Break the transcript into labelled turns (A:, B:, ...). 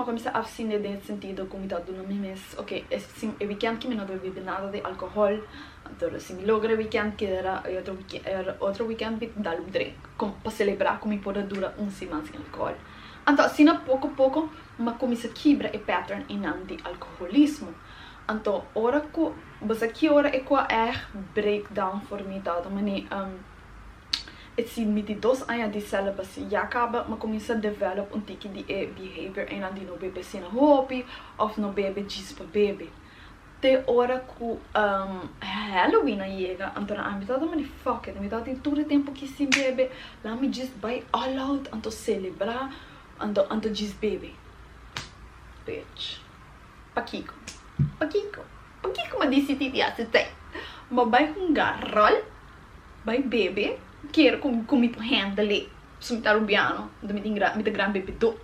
A: ma comienza a abstiner nel sentido come da una mes, ok, el weekend que me no bebí nada de alcohol, entonces si me logra el weekend que era otro weekend dar un drink, para celebrar como pode durar semana sem alcohol. Então, assim, pouco a pouco, mas começa a quebrar o pattern de alcoolismo. Então, ora que você aqui ora é que breakdown for me tá, mas het zie met die 2 anos de celibacy já acaba, mas começa a develop tipo de behavior en die no bebe sem hobby of no bebe diz para bebe. Te hora que Halloween chega, então a metade da manhã fuck it, a metade de todo o tempo que se bebe, lá me diz vai all out, então celebrar, então diz bebe. Bitch. Paquico, mas disse ti se tem. Mas vai com garrol, vai bebe. Quero como tu handle se me tá rubiano, me tem grande bebê do.